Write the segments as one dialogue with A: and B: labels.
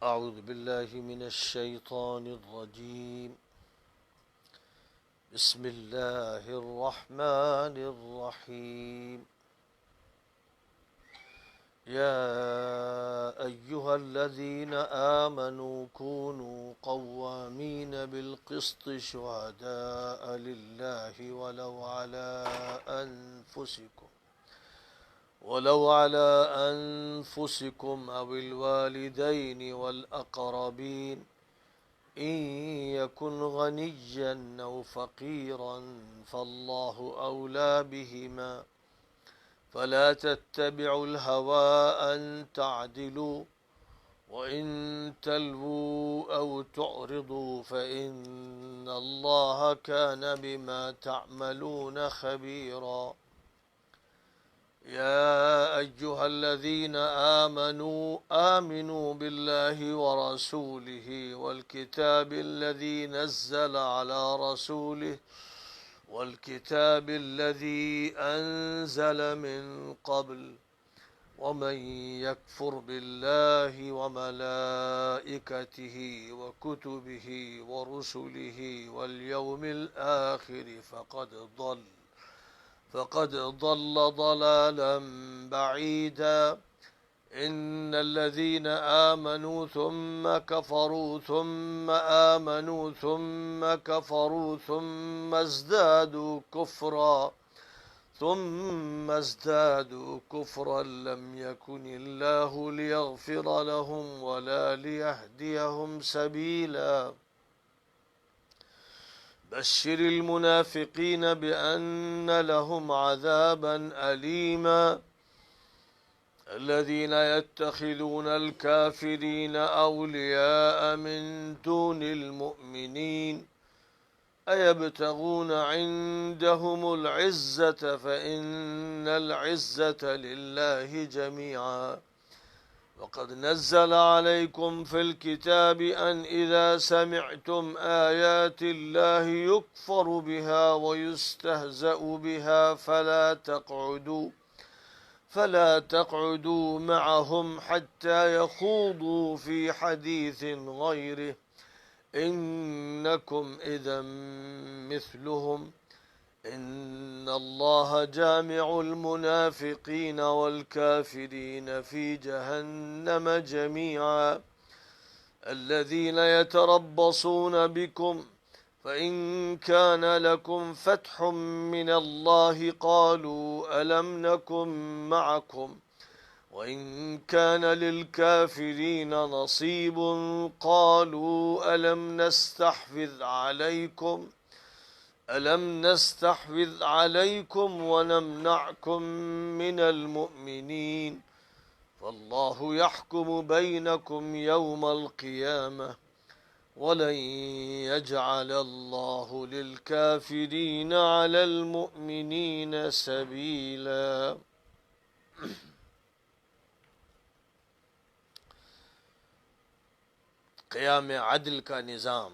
A: أعوذ بالله من الشيطان الرجيم. بسم الله الرحمن الرحيم. يا أيها الذين آمنوا كونوا قوامين بالقسط شهداء لله ولو على أنفسكم أو الوالدين والأقربين إن يكن غنيا أو فقيرا فالله أولى بهما فلا تتبعوا الهوى أن تعدلوا وإن تلووا أو تعرضوا فإن الله كان بما تعملون خبيرا. يا أيها الذين آمنوا بالله ورسوله والكتاب الذي نزل على رسوله والكتاب الذي أنزل من قبل ومن يكفر بالله وملائكته وكتبه ورسله واليوم الآخر فقد ضل ضلالا بعيدا. إن الذين آمنوا ثم كفروا ثم آمنوا ثم كفروا ثم ازدادوا كفرا لم يكن الله ليغفر لهم ولا ليهديهم سبيلا. بشر المنافقين بأن لهم عذابا أليما. الذين يتخذون الكافرين أولياء من دون المؤمنين أيبتغون عندهم العزة فإن العزة لله جميعا. وقد نزل عليكم في الكتاب أن إذا سمعتم آيات الله يكفر بها ويستهزأ بها فلا تقعدوا معهم حتى يخوضوا في حديث غيره إنكم إذا مثلهم إن الله جامع المنافقين والكافرين في جهنم جميعا. الذين يتربصون بكم فإن كان لكم فتح من الله قالوا ألم نكن معكم وإن كان للكافرين نصيب قالوا ألم نستحوذ عليكم ونمنعكم من المؤمنين فالله يحكم بينكم يوم القيامة ولن يجعل الله للكافرين على المؤمنين سبيلا. قیام عدل کا نظام.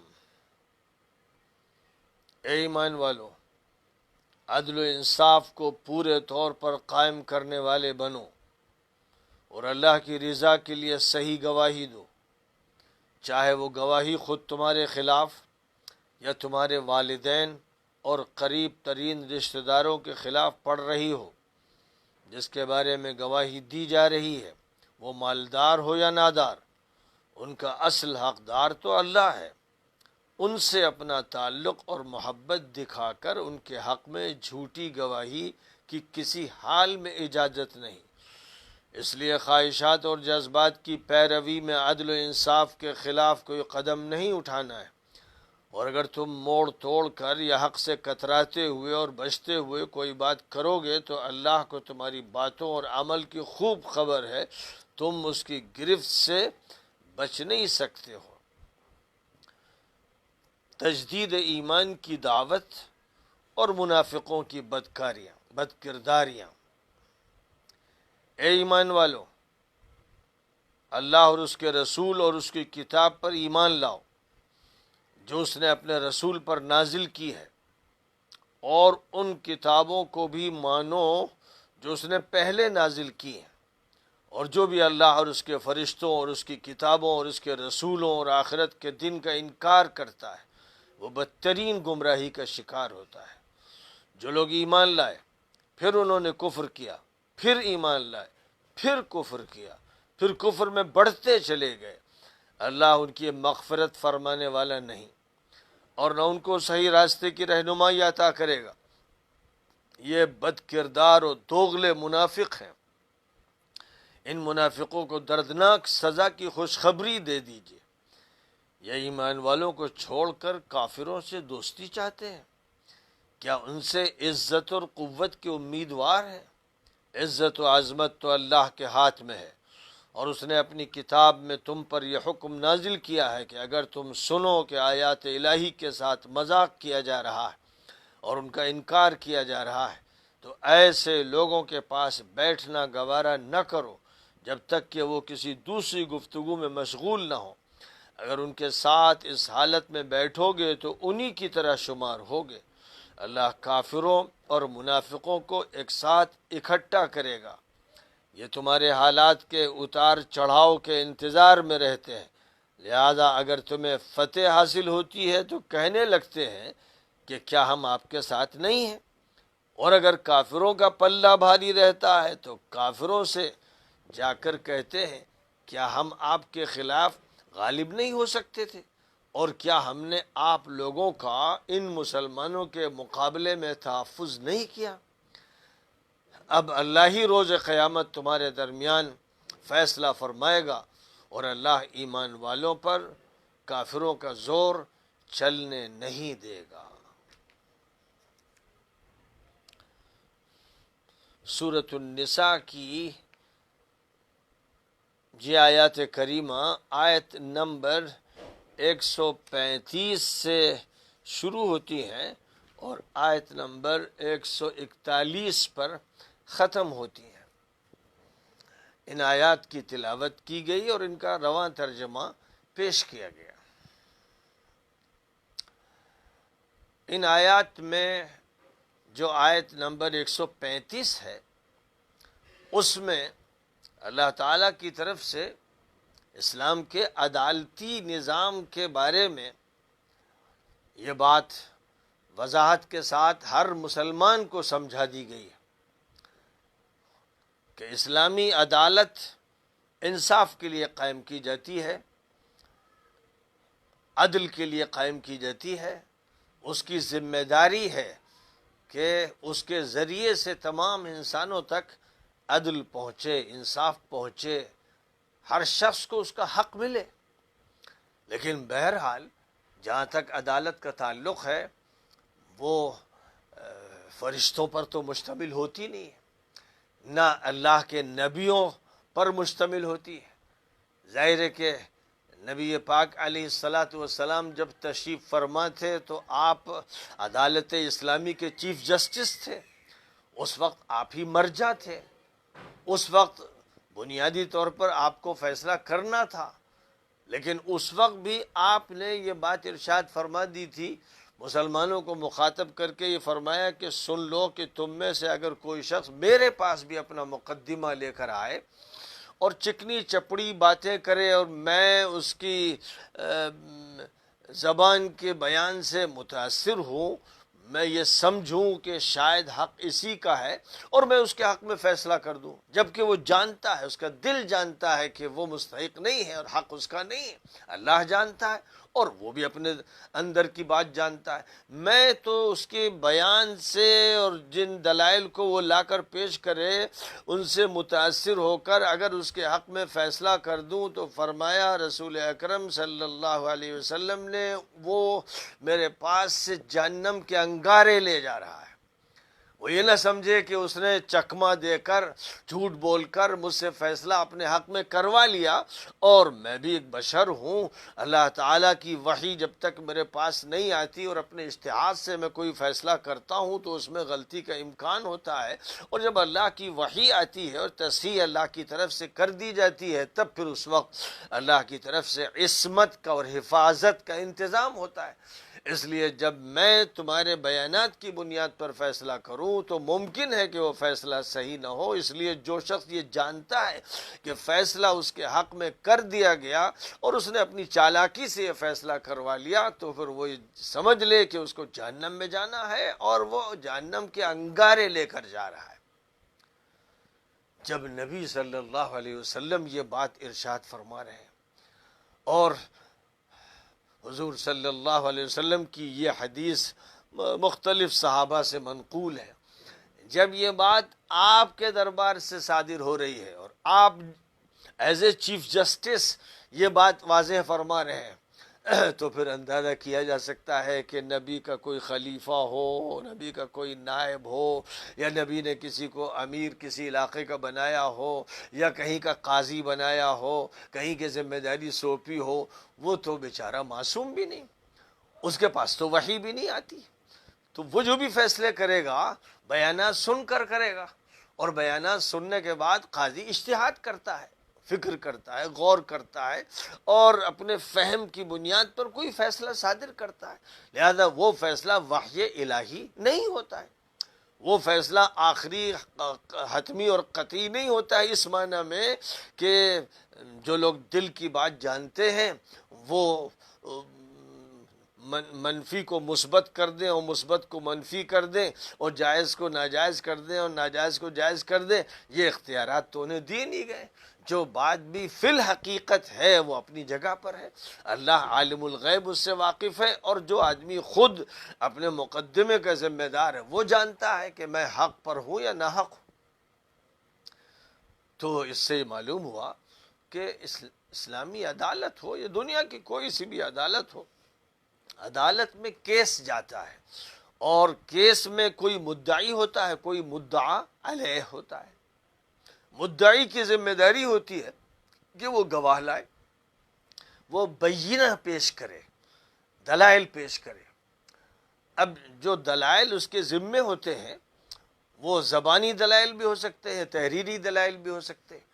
A: اے ایمان والو، عدل و انصاف کو پورے طور پر قائم کرنے والے بنو اور اللہ کی رضا کے لیے صحیح گواہی دو، چاہے وہ گواہی خود تمہارے خلاف یا تمہارے والدین اور قریب ترین رشتہ داروں کے خلاف پڑ رہی ہو. جس کے بارے میں گواہی دی جا رہی ہے وہ مالدار ہو یا نادار، ان کا اصل حقدار تو اللہ ہے. ان سے اپنا تعلق اور محبت دکھا کر ان کے حق میں جھوٹی گواہی کی کسی حال میں اجازت نہیں. اس لیے خواہشات اور جذبات کی پیروی میں عدل و انصاف کے خلاف کوئی قدم نہیں اٹھانا ہے. اور اگر تم موڑ توڑ کر یا حق سے کتراتے ہوئے اور بچتے ہوئے کوئی بات کرو گے تو اللہ کو تمہاری باتوں اور عمل کی خوب خبر ہے، تم اس کی گرفت سے بچ نہیں سکتے ہو. تجدید ایمان کی دعوت اور منافقوں کی بدکرداریاں. اے ایمان والو، اللہ اور اس کے رسول اور اس کی کتاب پر ایمان لاؤ جو اس نے اپنے رسول پر نازل کی ہے، اور ان کتابوں کو بھی مانو جو اس نے پہلے نازل کی ہیں، اور جو بھی اللہ اور اس کے فرشتوں اور اس کی کتابوں اور اس کے رسولوں اور آخرت کے دن کا انکار کرتا ہے وہ بدترین گمراہی کا شکار ہوتا ہے۔ جو لوگ ایمان لائے پھر انہوں نے کفر کیا، پھر ایمان لائے پھر کفر کیا، پھر کفر میں بڑھتے چلے گئے، اللہ ان کی مغفرت فرمانے والا نہیں اور نہ ان کو صحیح راستے کی رہنمائی عطا کرے گا۔ یہ بد کردار اور دوغلے منافق ہیں، ان منافقوں کو دردناک سزا کی خوشخبری دے دیجیے۔ یہ ایمان والوں کو چھوڑ کر کافروں سے دوستی چاہتے ہیں؟ کیا ان سے عزت اور قوت کے امیدوار ہیں؟ عزت و عظمت تو اللہ کے ہاتھ میں ہے، اور اس نے اپنی کتاب میں تم پر یہ حکم نازل کیا ہے کہ اگر تم سنو کہ آیات الہی کے ساتھ مذاق کیا جا رہا ہے اور ان کا انکار کیا جا رہا ہے تو ایسے لوگوں کے پاس بیٹھنا گوارا نہ کرو جب تک کہ وہ کسی دوسری گفتگو میں مشغول نہ ہوں۔ اگر ان کے ساتھ اس حالت میں بیٹھو گے تو انہی کی طرح شمار ہوگے۔ اللہ کافروں اور منافقوں کو ایک ساتھ اکٹھا کرے گا۔ یہ تمہارے حالات کے اتار چڑھاؤ کے انتظار میں رہتے ہیں، لہذا اگر تمہیں فتح حاصل ہوتی ہے تو کہنے لگتے ہیں کہ کیا ہم آپ کے ساتھ نہیں ہیں، اور اگر کافروں کا پلہ بھاری رہتا ہے تو کافروں سے جا کر کہتے ہیں کیا ہم آپ کے خلاف غالب نہیں ہو سکتے تھے، اور کیا ہم نے آپ لوگوں کا ان مسلمانوں کے مقابلے میں تحفظ نہیں کیا۔ اب اللہ ہی روز قیامت تمہارے درمیان فیصلہ فرمائے گا، اور اللہ ایمان والوں پر کافروں کا زور چلنے نہیں دے گا۔ سورۃ النساء کی یہ آیات کریمہ آیت نمبر 135 سے شروع ہوتی ہیں اور آیت نمبر 141 پر ختم ہوتی ہیں۔ ان آیات کی تلاوت کی گئی اور ان کا رواں ترجمہ پیش کیا گیا۔ ان آیات میں جو آیت نمبر 135 ہے اس میں اللہ تعالیٰ کی طرف سے اسلام کے عدالتی نظام کے بارے میں یہ بات وضاحت کے ساتھ ہر مسلمان کو سمجھا دی گئی ہے کہ اسلامی عدالت انصاف کے لیے قائم کی جاتی ہے، عدل کے لیے قائم کی جاتی ہے۔ اس کی ذمہ داری ہے کہ اس کے ذریعے سے تمام انسانوں تک عدل پہنچے، انصاف پہنچے، ہر شخص کو اس کا حق ملے۔ لیکن بہرحال جہاں تک عدالت کا تعلق ہے وہ فرشتوں پر تو مشتمل ہوتی نہیں ہے، نہ اللہ کے نبیوں پر مشتمل ہوتی ہے۔ ظاہر ہے کہ نبی پاک علیہ الصلاۃ والسلام جب تشریف فرما تھے تو آپ عدالت اسلامی کے چیف جسٹس تھے، اس وقت آپ ہی مرجع تھے، اس وقت بنیادی طور پر آپ کو فیصلہ کرنا تھا۔ لیکن اس وقت بھی آپ نے یہ بات ارشاد فرما دی تھی، مسلمانوں کو مخاطب کر کے یہ فرمایا کہ سن لو کہ تم میں سے اگر کوئی شخص میرے پاس بھی اپنا مقدمہ لے کر آئے اور چکنی چپڑی باتیں کرے اور میں اس کی زبان کے بیان سے متاثر ہوں، میں یہ سمجھوں کہ شاید حق اسی کا ہے اور میں اس کے حق میں فیصلہ کر دوں، جبکہ وہ جانتا ہے، اس کا دل جانتا ہے کہ وہ مستحق نہیں ہے اور حق اس کا نہیں ہے، اللہ جانتا ہے اور وہ بھی اپنے اندر کی بات جانتا ہے۔ میں تو اس کے بیان سے اور جن دلائل کو وہ لا کر پیش کرے ان سے متاثر ہو کر اگر اس کے حق میں فیصلہ کر دوں تو فرمایا رسول اکرم صلی اللہ علیہ وسلم نے وہ میرے پاس سے جہنم کے انگارے لے جا رہا ہے۔ وہ یہ نہ سمجھے کہ اس نے چکمہ دے کر جھوٹ بول کر مجھ سے فیصلہ اپنے حق میں کروا لیا، اور میں بھی ایک بشر ہوں، اللہ تعالیٰ کی وحی جب تک میرے پاس نہیں آتی اور اپنے اجتہاد سے میں کوئی فیصلہ کرتا ہوں تو اس میں غلطی کا امکان ہوتا ہے، اور جب اللہ کی وحی آتی ہے اور تصحیح اللہ کی طرف سے کر دی جاتی ہے تب پھر اس وقت اللہ کی طرف سے عصمت کا اور حفاظت کا انتظام ہوتا ہے۔ اس لیے جب میں تمہارے بیانات کی بنیاد پر فیصلہ کروں تو ممکن ہے کہ وہ فیصلہ صحیح نہ ہو، اس لیے جو شخص یہ جانتا ہے کہ فیصلہ اس کے حق میں کر دیا گیا اور اس نے اپنی چالاکی سے یہ فیصلہ کروا لیا تو پھر وہ سمجھ لے کہ اس کو جہنم میں جانا ہے اور وہ جہنم کے انگارے لے کر جا رہا ہے۔ جب نبی صلی اللہ علیہ وسلم یہ بات ارشاد فرما رہے ہیں اور حضور صلی اللہ علیہ وسلم کی یہ حدیث مختلف صحابہ سے منقول ہے، جب یہ بات آپ کے دربار سے صادر ہو رہی ہے اور آپ ایز اے چیف جسٹس یہ بات واضح فرما رہے ہیں تو پھر اندازہ کیا جا سکتا ہے کہ نبی کا کوئی خلیفہ ہو، نبی کا کوئی نائب ہو، یا نبی نے کسی کو امیر کسی علاقے کا بنایا ہو، یا کہیں کا قاضی بنایا ہو، کہیں کی ذمہ داری سونپی ہو، وہ تو بیچارہ معصوم بھی نہیں، اس کے پاس تو وحی بھی نہیں آتی، تو وہ جو بھی فیصلے کرے گا بیانات سن کر کرے گا، اور بیانات سننے کے بعد قاضی اجتہاد کرتا ہے، فکر کرتا ہے، غور کرتا ہے اور اپنے فہم کی بنیاد پر کوئی فیصلہ صادر کرتا ہے، لہذا وہ فیصلہ وحی الہی نہیں ہوتا ہے، وہ فیصلہ آخری حتمی اور قطعی نہیں ہوتا ہے، اس معنی میں کہ جو لوگ دل کی بات جانتے ہیں وہ منفی کو مثبت کر دیں اور مثبت کو منفی کر دیں اور جائز کو ناجائز کر دیں اور ناجائز کو جائز کر دیں، یہ اختیارات تو انہیں دیے نہیں گئے۔ جو بات بھی فی الحقیقت ہے وہ اپنی جگہ پر ہے، اللہ عالم الغیب اس سے واقف ہے، اور جو آدمی خود اپنے مقدمے کا ذمہ دار ہے وہ جانتا ہے کہ میں حق پر ہوں یا ناحق ہوں۔ تو اس سے معلوم ہوا کہ اسلامی عدالت ہو یا دنیا کی کوئی سی بھی عدالت ہو، عدالت میں کیس جاتا ہے اور کیس میں کوئی مدعی ہوتا ہے، کوئی مدعا علیہ ہوتا ہے۔ مدعی کی ذمہ داری ہوتی ہے کہ وہ گواہ لائے، وہ بینہ پیش کرے، دلائل پیش کرے۔ اب جو دلائل اس کے ذمے ہوتے ہیں وہ زبانی دلائل بھی ہو سکتے ہیں، تحریری دلائل بھی ہو سکتے ہیں،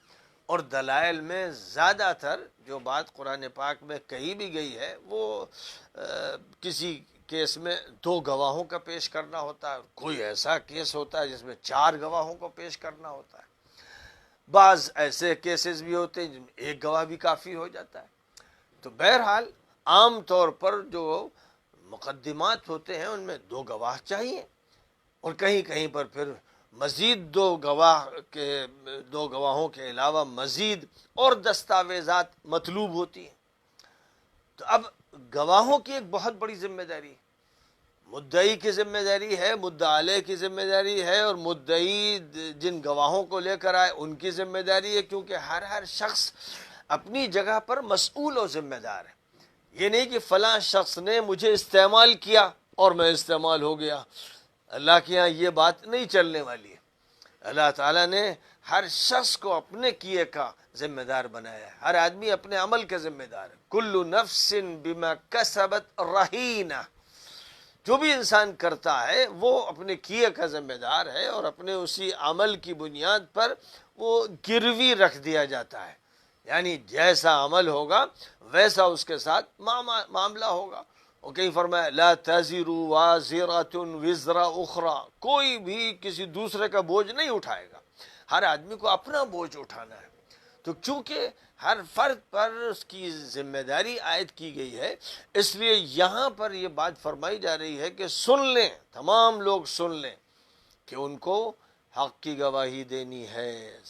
A: اور دلائل میں زیادہ تر جو بات قرآن پاک میں کہی بھی گئی ہے وہ کسی کیس میں 2 گواہوں کا پیش کرنا ہوتا ہے، کوئی ایسا کیس ہوتا ہے جس میں 4 گواہوں کو پیش کرنا ہوتا ہے، بعض ایسے کیسز بھی ہوتے ہیں جن میں 1 گواہ بھی کافی ہو جاتا ہے۔ تو بہرحال عام طور پر جو مقدمات ہوتے ہیں ان میں 2 گواہ چاہیے، اور کہیں کہیں پر پھر مزید 2 گواہوں کے علاوہ مزید اور دستاویزات مطلوب ہوتی ہیں۔ تو اب گواہوں کی ایک بہت بڑی ذمہ داری ہے، مدعی کی ذمہ داری ہے، مدعا علیہ کی ذمہ داری ہے، اور مدعی جن گواہوں کو لے کر آئے ان کی ذمہ داری ہے، کیونکہ ہر شخص اپنی جگہ پر مسئول و ذمہ دار ہے۔ یہ نہیں کہ فلاں شخص نے مجھے استعمال کیا اور میں استعمال ہو گیا، اللہ کے ہاں یہ بات نہیں چلنے والی ہے۔ اللہ تعالیٰ نے ہر شخص کو اپنے کیے کا ذمہ دار بنایا ہے، ہر آدمی اپنے عمل کا ذمہ دار ہے۔ کل نفس بما کسبت رہینہ، جو بھی انسان کرتا ہے وہ اپنے کیے کا ذمہ دار ہے، اور اپنے اسی عمل کی بنیاد پر وہ گروی رکھ دیا جاتا ہے، یعنی جیسا عمل ہوگا ویسا اس کے ساتھ معاملہ ہوگا۔ اور کہیں فرمایا لا تزر وازرۃ وزر اخری، کوئی بھی کسی دوسرے کا بوجھ نہیں اٹھائے گا، ہر آدمی کو اپنا بوجھ اٹھانا ہے۔ تو چونکہ ہر فرد پر اس کی ذمہ داری عائد کی گئی ہے، اس لیے یہاں پر یہ بات فرمائی جا رہی ہے کہ سن لیں، تمام لوگ سن لیں کہ ان کو حق کی گواہی دینی ہے،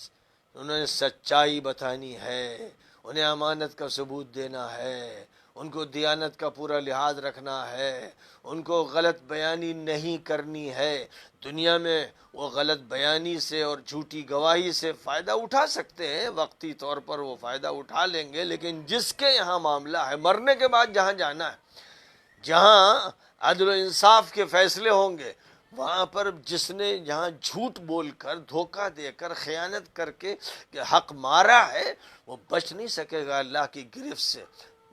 A: انہیں سچائی بتانی ہے، انہیں امانت کا ثبوت دینا ہے، ان کو دیانت کا پورا لحاظ رکھنا ہے، ان کو غلط بیانی نہیں کرنی ہے۔ دنیا میں وہ غلط بیانی سے اور جھوٹی گواہی سے فائدہ اٹھا سکتے ہیں، وقتی طور پر وہ فائدہ اٹھا لیں گے، لیکن جس کے یہاں معاملہ ہے، مرنے کے بعد جہاں جانا ہے، جہاں عدل و انصاف کے فیصلے ہوں گے، وہاں پر جس نے جہاں جھوٹ بول کر، دھوکہ دے کر، خیانت کر کے حق مارا ہے، وہ بچ نہیں سکے گا اللہ کی گرفت سے،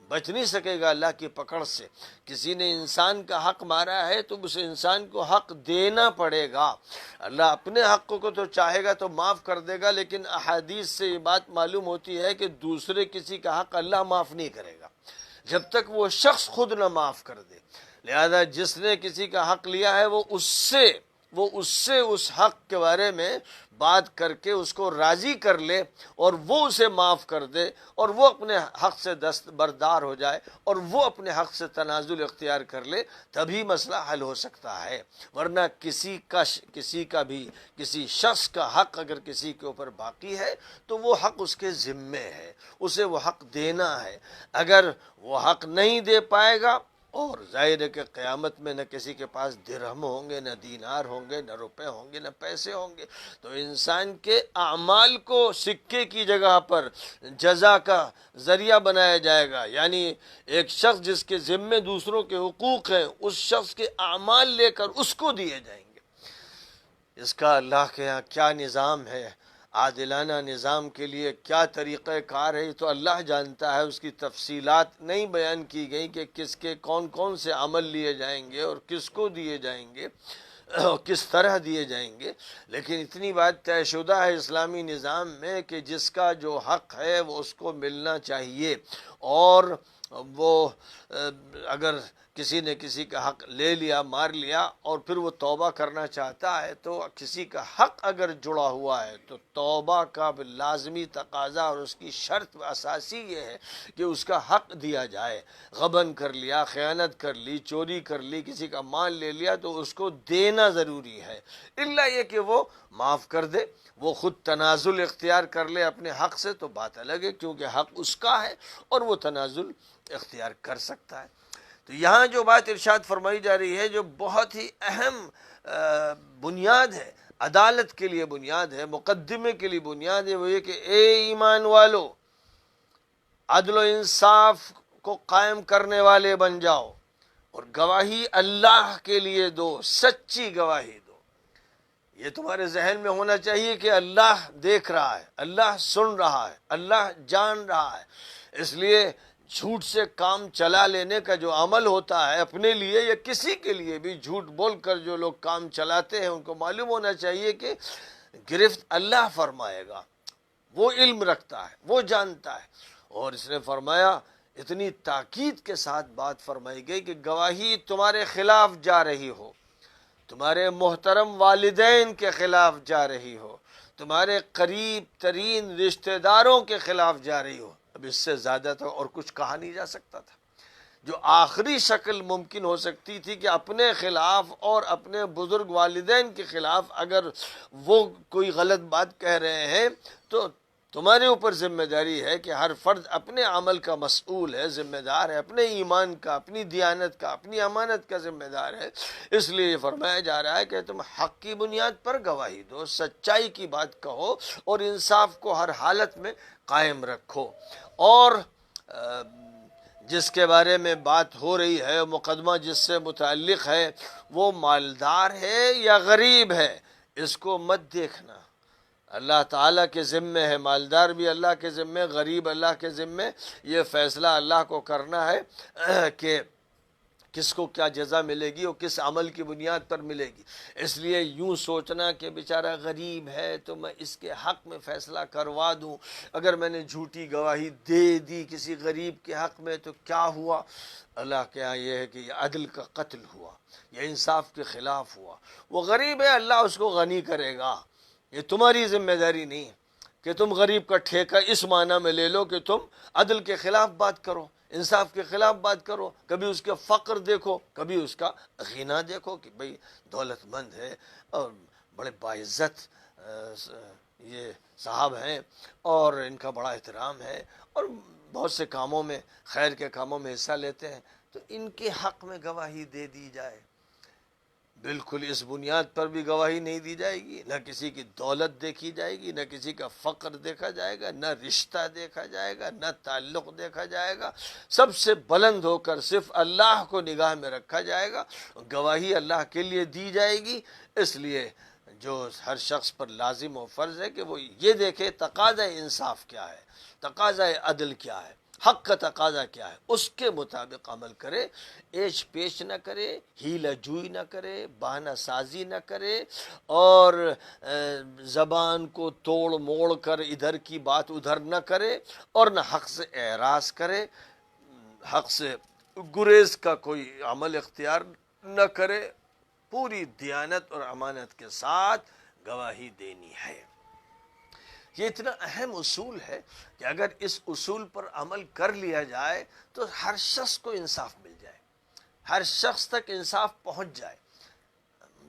A: بچ نہیں سکے گا اللہ کی پکڑ سے۔ کسی نے انسان کا حق مارا ہے تو اس انسان کو حق دینا پڑے گا۔ اللہ اپنے حق کو تو چاہے گا تو معاف کر دے گا، لیکن احادیث سے یہ بات معلوم ہوتی ہے کہ دوسرے کسی کا حق اللہ معاف نہیں کرے گا جب تک وہ شخص خود نہ معاف کر دے۔ لہذا جس نے کسی کا حق لیا ہے وہ اس سے اس حق کے بارے میں بات کر کے اس کو راضی کر لے اور وہ اسے معاف کر دے اور وہ اپنے حق سے دستبردار ہو جائے اور وہ اپنے حق سے تنازل اختیار کر لے، تبھی مسئلہ حل ہو سکتا ہے۔ ورنہ کسی شخص کا حق اگر کسی کے اوپر باقی ہے تو وہ حق اس کے ذمے ہے، اسے وہ حق دینا ہے۔ اگر وہ حق نہیں دے پائے گا، اور ظاہر ہے کہ قیامت میں نہ کسی کے پاس درہم ہوں گے، نہ دینار ہوں گے، نہ روپے ہوں گے، نہ پیسے ہوں گے، تو انسان کے اعمال کو سکے کی جگہ پر جزا کا ذریعہ بنایا جائے گا۔ یعنی ایک شخص جس کے ذمے دوسروں کے حقوق ہیں، اس شخص کے اعمال لے کر اس کو دیے جائیں گے۔ اس کا اللہ کے ہاں کیا نظام ہے، عادلانہ نظام کے لیے کیا طریقہ کار ہے، تو اللہ جانتا ہے۔ اس کی تفصیلات نہیں بیان کی گئی کہ کس کے کون کون سے عمل لیے جائیں گے اور کس کو دیے جائیں گے اور کس طرح دیے جائیں گے، لیکن اتنی بات طے شدہ ہے اسلامی نظام میں کہ جس کا جو حق ہے وہ اس کو ملنا چاہیے، اور وہ اگر کسی نے کسی کا حق لے لیا، مار لیا، اور پھر وہ توبہ کرنا چاہتا ہے، تو کسی کا حق اگر جڑا ہوا ہے تو توبہ کا لازمی تقاضا اور اس کی شرط اساسی یہ ہے کہ اس کا حق دیا جائے۔ غبن کر لیا، خیانت کر لی، چوری کر لی، کسی کا مال لے لیا، تو اس کو دینا ضروری ہے، الا یہ کہ وہ معاف کر دے، وہ خود تنازل اختیار کر لے اپنے حق سے، تو بات الگ ہے، کیونکہ حق اس کا ہے اور وہ تنازل اختیار کر سکتا ہے۔ تو یہاں جو بات ارشاد فرمائی جا رہی ہے، جو بہت ہی اہم بنیاد ہے، عدالت کے لیے بنیاد ہے، مقدمے کے لیے بنیاد ہے، وہ یہ کہ اے ایمان والو، عدل و انصاف کو قائم کرنے والے بن جاؤ اور گواہی اللہ کے لیے دو، سچی گواہی دو۔ یہ تمہارے ذہن میں ہونا چاہیے کہ اللہ دیکھ رہا ہے، اللہ سن رہا ہے، اللہ جان رہا ہے۔ اس لیے جھوٹ سے کام چلا لینے کا جو عمل ہوتا ہے، اپنے لیے یا کسی کے لیے بھی جھوٹ بول کر جو لوگ کام چلاتے ہیں، ان کو معلوم ہونا چاہیے کہ گرفت اللہ فرمائے گا، وہ علم رکھتا ہے، وہ جانتا ہے۔ اور اس نے فرمایا، اتنی تاکید کے ساتھ بات فرمائی گئی کہ گواہی تمہارے خلاف جا رہی ہو، تمہارے محترم والدین کے خلاف جا رہی ہو، تمہارے قریب ترین رشتہ داروں کے خلاف جا رہی ہو، اب اس سے زیادہ تو اور کچھ کہا نہیں جا سکتا تھا۔ جو آخری شکل ممکن ہو سکتی تھی کہ اپنے خلاف اور اپنے بزرگ والدین کے خلاف اگر وہ کوئی غلط بات کہہ رہے ہیں، تو تمہارے اوپر ذمہ داری ہے کہ ہر فرد اپنے عمل کا مسئول ہے، ذمہ دار ہے، اپنے ایمان کا، اپنی دیانت کا، اپنی امانت کا ذمہ دار ہے۔ اس لیے یہ فرمایا جا رہا ہے کہ تم حق کی بنیاد پر گواہی دو، سچائی کی بات کہو اور انصاف کو ہر حالت میں قائم رکھو۔ اور جس کے بارے میں بات ہو رہی ہے، مقدمہ جس سے متعلق ہے، وہ مالدار ہے یا غریب ہے، اس کو مت دیکھنا۔ اللہ تعالیٰ کے ذمے ہے، مالدار بھی اللہ کے ذمے، غریب اللہ کے ذمے۔ یہ فیصلہ اللہ کو کرنا ہے کہ کس کو کیا جزا ملے گی اور کس عمل کی بنیاد پر ملے گی۔ اس لیے یوں سوچنا کہ بیچارہ غریب ہے تو میں اس کے حق میں فیصلہ کروا دوں، اگر میں نے جھوٹی گواہی دے دی کسی غریب کے حق میں تو کیا ہوا؟ اللہ کے یہاں یہ ہے کہ یہ عدل کا قتل ہوا، یہ انصاف کے خلاف ہوا۔ وہ غریب ہے، اللہ اس کو غنی کرے گا، یہ تمہاری ذمہ داری نہیں کہ تم غریب کا ٹھیکہ اس معنی میں لے لو کہ تم عدل کے خلاف بات کرو، انصاف کے خلاف بات کرو، کبھی اس کے فقر دیکھو، کبھی اس کا غنا دیکھو کہ بھئی دولت مند ہے اور بڑے باعزت یہ صاحب ہیں اور ان کا بڑا احترام ہے اور بہت سے کاموں میں، خیر کے کاموں میں حصہ لیتے ہیں، تو ان کے حق میں گواہی دے دی جائے۔ بالکل اس بنیاد پر بھی گواہی نہیں دی جائے گی، نہ کسی کی دولت دیکھی جائے گی، نہ کسی کا فقر دیکھا جائے گا، نہ رشتہ دیکھا جائے گا، نہ تعلق دیکھا جائے گا۔ سب سے بلند ہو کر صرف اللہ کو نگاہ میں رکھا جائے گا، گواہی اللہ کے لیے دی جائے گی۔ اس لیے جو ہر شخص پر لازم و فرض ہے کہ وہ یہ دیکھے تقاضۂ انصاف کیا ہے، تقاضۂ عدل کیا ہے، حق کا تقاضا کیا ہے، اس کے مطابق عمل کرے، ایش پیش نہ کرے، ہیلہ جوئی نہ کرے، بہانہ سازی نہ کرے، اور زبان کو توڑ موڑ کر ادھر کی بات ادھر نہ کرے، اور نہ حق سے اعراض کرے، حق سے گریز کا کوئی عمل اختیار نہ کرے، پوری دیانت اور امانت کے ساتھ گواہی دینی ہے۔ یہ اتنا اہم اصول ہے کہ اگر اس اصول پر عمل کر لیا جائے تو ہر شخص کو انصاف مل جائے، ہر شخص تک انصاف پہنچ جائے۔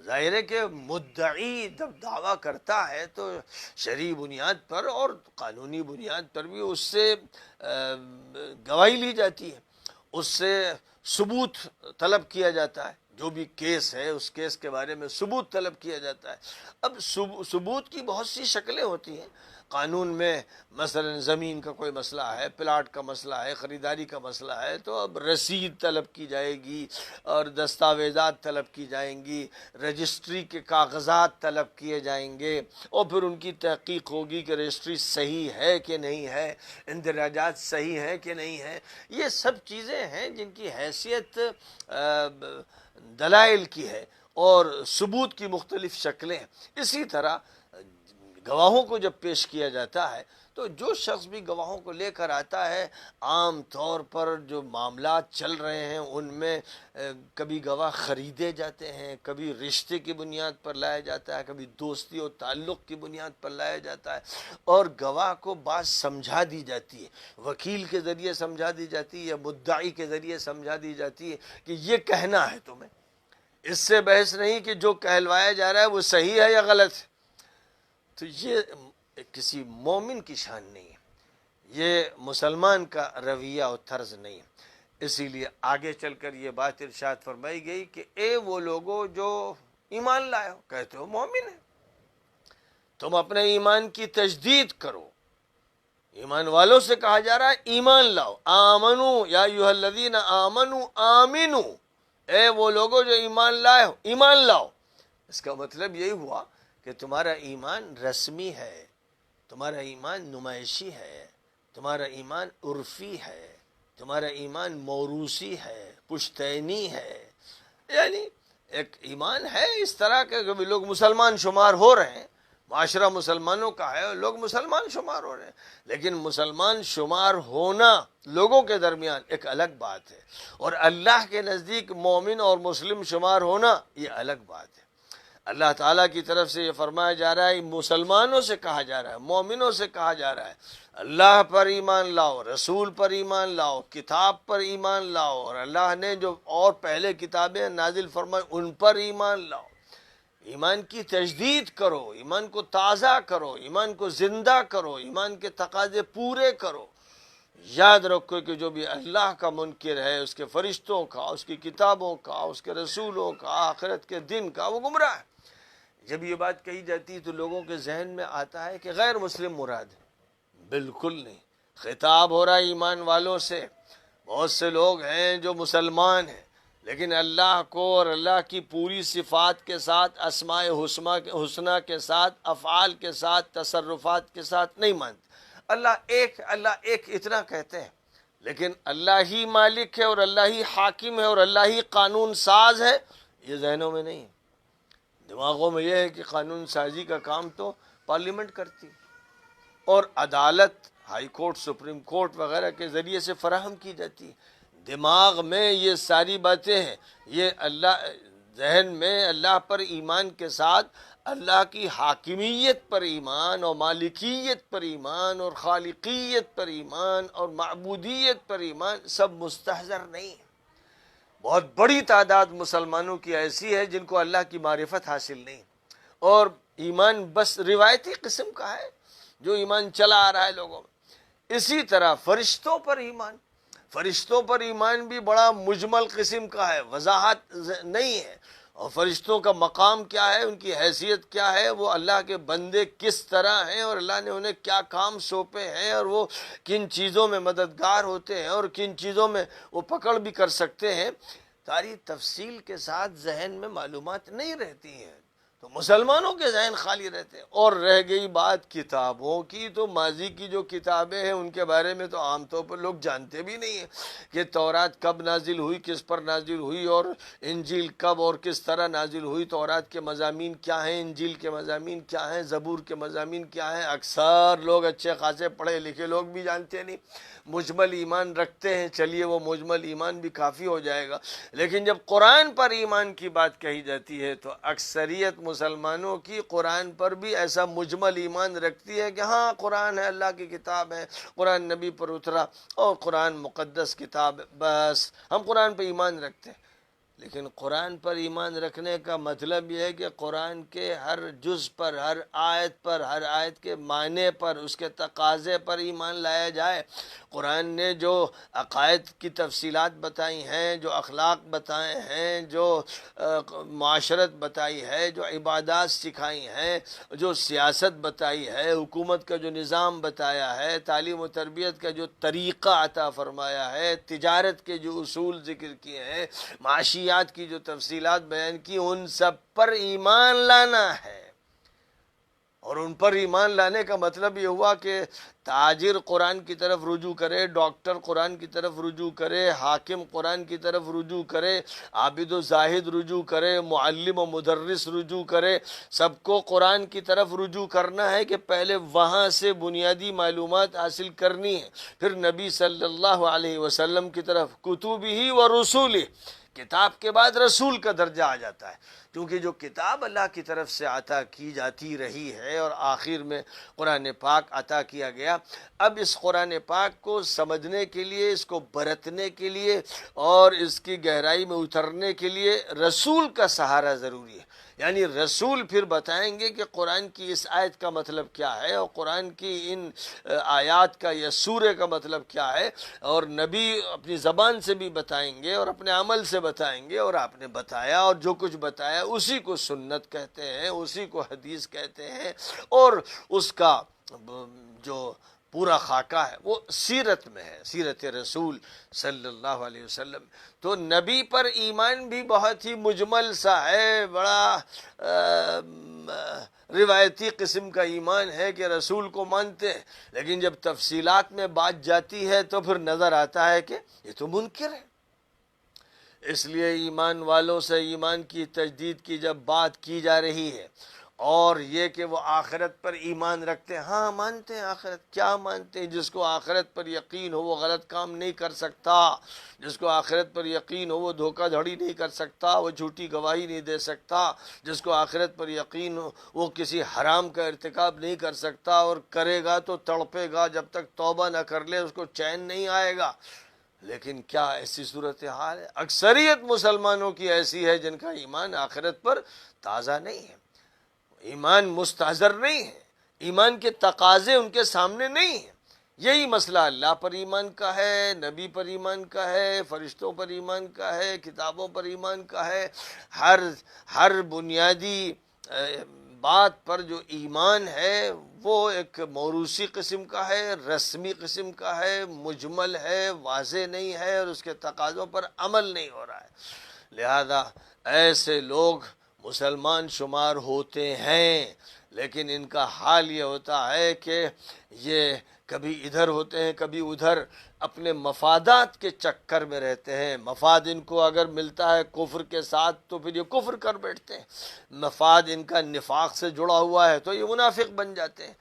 A: ظاہر ہے کہ مدعی جب دعویٰ کرتا ہے تو شرعی بنیاد پر اور قانونی بنیاد پر بھی اس سے گواہی لی جاتی ہے، اس سے ثبوت طلب کیا جاتا ہے، جو بھی کیس ہے اس کیس کے بارے میں ثبوت طلب کیا جاتا ہے۔ اب ثبوت کی بہت سی شکلیں ہوتی ہیں قانون میں، مثلا زمین کا کوئی مسئلہ ہے، پلاٹ کا مسئلہ ہے، خریداری کا مسئلہ ہے، تو اب رسید طلب کی جائے گی اور دستاویزات طلب کی جائیں گی، رجسٹری کے کاغذات طلب کیے جائیں گے، اور پھر ان کی تحقیق ہوگی کہ رجسٹری صحیح ہے کہ نہیں ہے، اندراجات صحیح ہیں کہ نہیں ہے۔ یہ سب چیزیں ہیں جن کی حیثیت دلائل کی ہے اور ثبوت کی مختلف شکلیں ہیں۔ اسی طرح گواہوں کو جب پیش کیا جاتا ہے تو جو شخص بھی گواہوں کو لے کر آتا ہے، عام طور پر جو معاملات چل رہے ہیں ان میں کبھی گواہ خریدے جاتے ہیں، کبھی رشتے کی بنیاد پر لایا جاتا ہے، کبھی دوستی اور تعلق کی بنیاد پر لایا جاتا ہے، اور گواہ کو بات سمجھا دی جاتی ہے، وکیل کے ذریعے سمجھا دی جاتی ہے یا مدعی کے ذریعے سمجھا دی جاتی ہے کہ یہ کہنا ہے تمہیں، اس سے بحث نہیں کہ جو کہلوایا جا رہا ہے وہ صحیح ہے یا غلط ہے۔ تو یہ کسی مومن کی شان نہیں ہے، یہ مسلمان کا رویہ اور طرز نہیں ہے۔ اسی لیے آگے چل کر یہ بات ارشاد فرمائی گئی کہ اے وہ لوگوں جو ایمان لائے ہو، کہتے ہو مومن ہے، تم اپنے ایمان کی تجدید کرو۔ ایمان والوں سے کہا جا رہا ہے ایمان لاؤ، آمنو یا ایھا الذین آمنو آمنو، اے وہ لوگوں جو ایمان لائے ہو ایمان لاؤ۔ اس کا مطلب یہی ہوا کہ تمہارا ایمان رسمی ہے، تمہارا ایمان نمائشی ہے، تمہارا ایمان عرفی ہے، تمہارا ایمان موروثی ہے، پشتینی ہے، یعنی ایک ایمان ہے اس طرح کہ کبھی لوگ مسلمان شمار ہو رہے ہیں، معاشرہ مسلمانوں کا ہے اور لوگ مسلمان شمار ہو رہے ہیں، لیکن مسلمان شمار ہونا لوگوں کے درمیان ایک الگ بات ہے، اور اللہ کے نزدیک مومن اور مسلم شمار ہونا یہ الگ بات ہے۔ اللہ تعالیٰ کی طرف سے یہ فرمایا جا رہا ہے، مسلمانوں سے کہا جا رہا ہے، مومنوں سے کہا جا رہا ہے اللہ پر ایمان لاؤ، رسول پر ایمان لاؤ، کتاب پر ایمان لاؤ، اور اللہ نے جو اور پہلے کتابیں نازل فرمائی ان پر ایمان لاؤ، ایمان کی تجدید کرو، ایمان کو تازہ کرو، ایمان کو زندہ کرو، ایمان کے تقاضے پورے کرو۔ یاد رکھو کہ جو بھی اللہ کا منکر ہے، اس کے فرشتوں کا، اس کی کتابوں کا، اس کے رسولوں کا، آخرت کے دن کا، وہ گمراہ ہے۔ جب یہ بات کہی جاتی ہے تو لوگوں کے ذہن میں آتا ہے کہ غیر مسلم مراد ہے، بالکل نہیں، خطاب ہو رہا ہے ایمان والوں سے۔ بہت سے لوگ ہیں جو مسلمان ہیں لیکن اللہ کو اور اللہ کی پوری صفات کے ساتھ، اسماء حسنہ کے ساتھ، افعال کے ساتھ، تصرفات کے ساتھ نہیں مانتے۔ اللہ ایک اتنا کہتے ہیں، لیکن اللہ ہی مالک ہے اور اللہ ہی حاکم ہے اور اللہ ہی قانون ساز ہے، یہ ذہنوں میں نہیں ہے۔ دماغوں میں یہ ہے کہ قانون سازی کا کام تو پارلیمنٹ کرتی اور عدالت، ہائی کورٹ، سپریم کورٹ وغیرہ کے ذریعے سے فراہم کی جاتی ہے۔ دماغ میں یہ ساری باتیں ہیں، یہ اللہ ذہن میں اللہ پر ایمان کے ساتھ اللہ کی حاکمیت پر ایمان اور مالکیت پر ایمان اور خالقیت پر ایمان اور معبودیت پر ایمان سب مستحضر نہیں ہے۔ بہت بڑی تعداد مسلمانوں کی ایسی ہے جن کو اللہ کی معرفت حاصل نہیں، اور ایمان بس روایتی قسم کا ہے جو ایمان چلا آ رہا ہے لوگوں میں۔ اسی طرح فرشتوں پر ایمان بھی بڑا مجمل قسم کا ہے، وضاحت نہیں ہے، اور فرشتوں کا مقام کیا ہے، ان کی حیثیت کیا ہے، وہ اللہ کے بندے کس طرح ہیں اور اللہ نے انہیں کیا کام سونپے ہیں، اور وہ کن چیزوں میں مددگار ہوتے ہیں اور کن چیزوں میں وہ پکڑ بھی کر سکتے ہیں، ساری تفصیل کے ساتھ ذہن میں معلومات نہیں رہتی ہیں۔ تو مسلمانوں کے ذہن خالی رہتے ہیں۔ اور رہ گئی بات کتابوں کی، تو ماضی کی جو کتابیں ہیں ان کے بارے میں تو عام طور پر لوگ جانتے بھی نہیں ہیں کہ تورات کب نازل ہوئی، کس پر نازل ہوئی، اور انجیل کب اور کس طرح نازل ہوئی، تورات کے مضامین کیا ہیں، انجیل کے مضامین کیا ہیں، زبور کے مضامین کیا ہیں۔ اکثر لوگ اچھے خاصے پڑھے لکھے لوگ بھی جانتے نہیں، مجمل ایمان رکھتے ہیں، چلیے وہ مجمل ایمان بھی کافی ہو جائے گا، لیکن جب قرآن پر ایمان کی بات کہی جاتی ہے تو اکثریت مسلمانوں کی قرآن پر بھی ایسا مجمل ایمان رکھتی ہے کہ ہاں قرآن ہے، اللہ کی کتاب ہے، قرآن نبی پر اترا اور قرآن مقدس کتاب ہے، بس ہم قرآن پہ ایمان رکھتے ہیں۔ لیکن قرآن پر ایمان رکھنے کا مطلب یہ ہے کہ قرآن کے ہر جز پر، ہر آیت کے معنی پر، اس کے تقاضے پر ایمان لایا جائے۔ قرآن نے جو عقائد کی تفصیلات بتائی ہیں، جو اخلاق بتائے ہیں، جو معاشرت بتائی ہے، جو عبادات سکھائی ہیں، جو سیاست بتائی ہے، حکومت کا جو نظام بتایا ہے، تعلیم و تربیت کا جو طریقہ عطا فرمایا ہے، تجارت کے جو اصول ذکر کیے ہیں، معاشیات کی جو تفصیلات بیان کی، ان سب پر ایمان لانا ہے۔ اور ان پر ایمان لانے کا مطلب یہ ہوا کہ تاجر قرآن کی طرف رجوع کرے، ڈاکٹر قرآن کی طرف رجوع کرے، حاکم قرآن کی طرف رجوع کرے، عابد و زاہد رجوع کرے، معلم و مدرس رجوع کرے، سب کو قرآن کی طرف رجوع کرنا ہے کہ پہلے وہاں سے بنیادی معلومات حاصل کرنی ہے، پھر نبی صلی اللہ علیہ وسلم کی طرف، کتبہ و رسولہ، کتاب کے بعد رسول کا درجہ آ جاتا ہے، کیونکہ جو کتاب اللہ کی طرف سے عطا کی جاتی رہی ہے اور آخر میں قرآن پاک عطا کیا گیا، اب اس قرآن پاک کو سمجھنے کے لیے، اس کو برتنے کے لیے اور اس کی گہرائی میں اترنے کے لیے رسول کا سہارا ضروری ہے۔ یعنی رسول پھر بتائیں گے کہ قرآن کی اس آیت کا مطلب کیا ہے، اور قرآن کی ان آیات کا یا سورے کا مطلب کیا ہے، اور نبی اپنی زبان سے بھی بتائیں گے اور اپنے عمل سے بتائیں گے، اور آپ نے بتایا اور جو کچھ بتایا اسی کو سنت کہتے ہیں، اسی کو حدیث کہتے ہیں، اور اس کا جو پورا خاکہ ہے وہ سیرت میں ہے، سیرت رسول صلی اللہ علیہ وسلم۔ تو نبی پر ایمان بھی بہت ہی مجمل سا ہے، بڑا روایتی قسم کا ایمان ہے کہ رسول کو مانتے ہیں، لیکن جب تفصیلات میں بات جاتی ہے تو پھر نظر آتا ہے کہ یہ تو منکر ہے۔ اس لیے ایمان والوں سے ایمان کی تجدید کی جب بات کی جا رہی ہے، اور یہ کہ وہ آخرت پر ایمان رکھتے ہیں، ہاں مانتے ہیں آخرت، کیا مانتے ہیں؟ جس کو آخرت پر یقین ہو وہ غلط کام نہیں کر سکتا، جس کو آخرت پر یقین ہو وہ دھوکہ دھڑی نہیں کر سکتا، وہ جھوٹی گواہی نہیں دے سکتا، جس کو آخرت پر یقین ہو وہ کسی حرام کا ارتکاب نہیں کر سکتا، اور کرے گا تو تڑپے گا، جب تک توبہ نہ کر لے اس کو چین نہیں آئے گا۔ لیکن کیا ایسی صورتحال ہے؟ اکثریت مسلمانوں کی ایسی ہے جن کا ایمان آخرت پر تازہ نہیں ہے، ایمان مستحضر نہیں ہے، ایمان کے تقاضے ان کے سامنے نہیں ہیں۔ یہی مسئلہ اللہ پر ایمان کا ہے، نبی پر ایمان کا ہے، فرشتوں پر ایمان کا ہے، کتابوں پر ایمان کا ہے، ہر بنیادی بات پر جو ایمان ہے وہ ایک موروثی قسم کا ہے، رسمی قسم کا ہے، مجمل ہے، واضح نہیں ہے، اور اس کے تقاضوں پر عمل نہیں ہو رہا ہے۔ لہذا ایسے لوگ مسلمان شمار ہوتے ہیں، لیکن ان کا حال یہ ہوتا ہے کہ یہ کبھی ادھر ہوتے ہیں، کبھی ادھر، اپنے مفادات کے چکر میں رہتے ہیں۔ مفاد ان کو اگر ملتا ہے کفر کے ساتھ تو پھر یہ کفر کر بیٹھتے ہیں، مفاد ان کا نفاق سے جڑا ہوا ہے تو یہ منافق بن جاتے ہیں،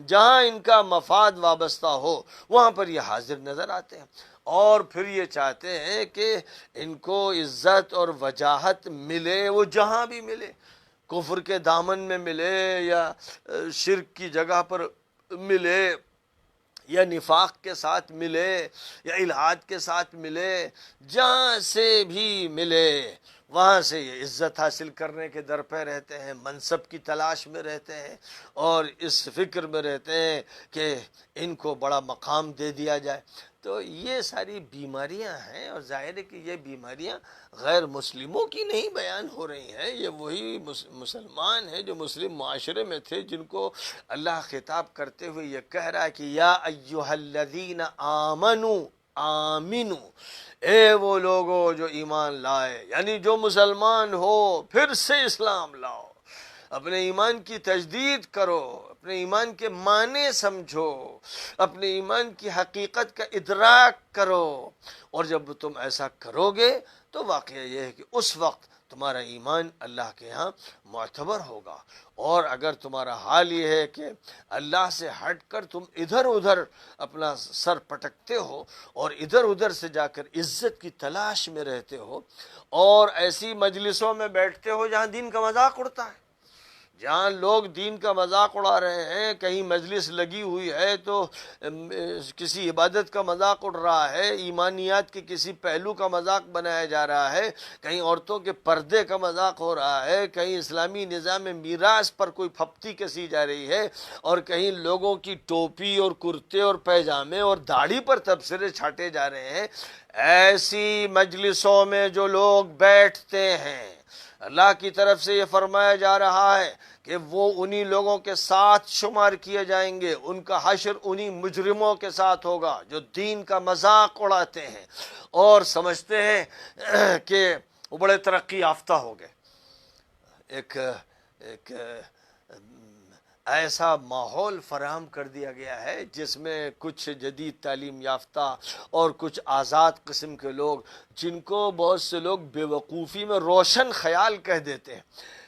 A: جہاں ان کا مفاد وابستہ ہو وہاں پر یہ حاضر نظر آتے ہیں، اور پھر یہ چاہتے ہیں کہ ان کو عزت اور وجاہت ملے، وہ جہاں بھی ملے، کفر کے دامن میں ملے یا شرک کی جگہ پر ملے یا نفاق کے ساتھ ملے یا الحاد کے ساتھ ملے، جہاں سے بھی ملے وہاں سے یہ عزت حاصل کرنے کے در پہ رہتے ہیں، منصب کی تلاش میں رہتے ہیں، اور اس فکر میں رہتے ہیں کہ ان کو بڑا مقام دے دیا جائے۔ تو یہ ساری بیماریاں ہیں، اور ظاہر ہے کہ یہ بیماریاں غیر مسلموں کی نہیں بیان ہو رہی ہیں، یہ وہی مسلمان ہیں جو مسلم معاشرے میں تھے، جن کو اللہ خطاب کرتے ہوئے یہ کہہ رہا ہے کہ یا ایھا الذین آمنوا آمنوا، اے وہ لوگو جو ایمان لائے، یعنی جو مسلمان ہو پھر سے اسلام لاؤ، اپنے ایمان کی تجدید کرو، اپنے ایمان کے معنی سمجھو، اپنے ایمان کی حقیقت کا ادراک کرو، اور جب تم ایسا کرو گے تو واقعہ یہ ہے کہ اس وقت تمہارا ایمان اللہ کے ہاں معتبر ہوگا۔ اور اگر تمہارا حال یہ ہے کہ اللہ سے ہٹ کر تم ادھر ادھر اپنا سر پٹکتے ہو اور ادھر ادھر سے جا کر عزت کی تلاش میں رہتے ہو، اور ایسی مجلسوں میں بیٹھتے ہو جہاں دین کا مذاق اڑتا ہے، جہاں لوگ دین کا مذاق اڑا رہے ہیں، کہیں مجلس لگی ہوئی ہے تو کسی عبادت کا مذاق اڑ رہا ہے، ایمانیات کے کسی پہلو کا مذاق بنایا جا رہا ہے، کہیں عورتوں کے پردے کا مذاق ہو رہا ہے، کہیں اسلامی نظام میراث پر کوئی پھپتی کسی جا رہی ہے، اور کہیں لوگوں کی ٹوپی اور کرتے اور پیجامے اور داڑھی پر تبصرے چھاٹے جا رہے ہیں، ایسی مجلسوں میں جو لوگ بیٹھتے ہیں، اللہ کی طرف سے یہ فرمایا جا رہا ہے کہ وہ انہی لوگوں کے ساتھ شمار کیے جائیں گے، ان کا حشر انہی مجرموں کے ساتھ ہوگا جو دین کا مذاق اڑاتے ہیں اور سمجھتے ہیں کہ وہ بڑے ترقی یافتہ ہو گئے۔ ایک ایسا ماحول فراہم کر دیا گیا ہے جس میں کچھ جدید تعلیم یافتہ اور کچھ آزاد قسم کے لوگ، جن کو بہت سے لوگ بے وقوفی میں روشن خیال کہہ دیتے ہیں۔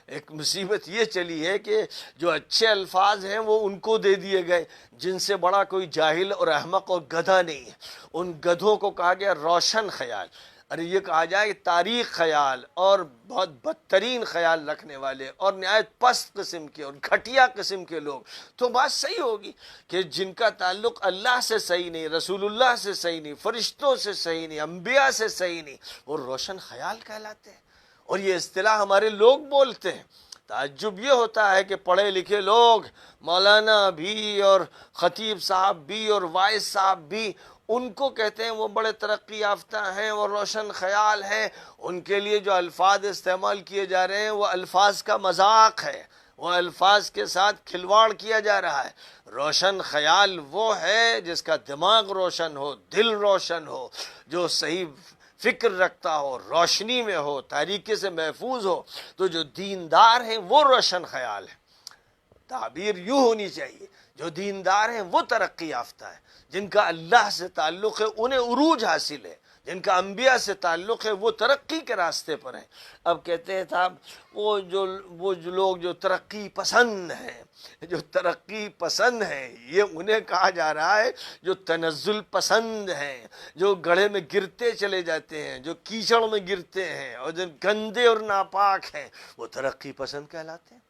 A: ایک مصیبت یہ چلی ہے کہ جو اچھے الفاظ ہیں وہ ان کو دے دیے گئے، جن سے بڑا کوئی جاہل اور احمق اور گدھا نہیں ہے۔ ان گدھوں کو کہا گیا روشن خیال، ارے یہ کہا جائے کہ تاریخ خیال اور بہت بدترین خیال رکھنے والے اور نہایت پست قسم کے اور گھٹیا قسم کے لوگ، تو بات صحیح ہوگی کہ جن کا تعلق اللہ سے صحیح نہیں، رسول اللہ سے صحیح نہیں، فرشتوں سے صحیح نہیں، انبیاء سے صحیح نہیں، وہ روشن خیال کہلاتے ہیں، اور یہ اصطلاح ہمارے لوگ بولتے ہیں۔ تعجب یہ ہوتا ہے کہ پڑھے لکھے لوگ، مولانا بھی اور خطیب صاحب بھی اور وائس صاحب بھی، ان کو کہتے ہیں وہ بڑے ترقی یافتہ ہیں، وہ روشن خیال ہیں۔ ان کے لیے جو الفاظ استعمال کیے جا رہے ہیں وہ الفاظ کا مذاق ہے، وہ الفاظ کے ساتھ کھلواڑ کیا جا رہا ہے۔ روشن خیال وہ ہے جس کا دماغ روشن ہو، دل روشن ہو، جو صحیح فکر رکھتا ہو، روشنی میں ہو، تاریکی سے محفوظ ہو۔ تو جو دیندار ہیں وہ روشن خیال ہے، تعبیر یوں ہونی چاہیے، جو دیندار ہیں وہ ترقی یافتہ ہے، جن کا اللہ سے تعلق ہے انہیں عروج حاصل ہے، جن کا انبیاء سے تعلق ہے وہ ترقی کے راستے پر ہیں۔ اب کہتے ہیں صاحب وہ جو لوگ جو ترقی پسند ہیں، جو ترقی پسند ہیں، یہ انہیں کہا جا رہا ہے جو تنزل پسند ہیں، جو گڑھے میں گرتے چلے جاتے ہیں، جو کیچڑ میں گرتے ہیں اور جو گندے اور ناپاک ہیں، وہ ترقی پسند کہلاتے ہیں۔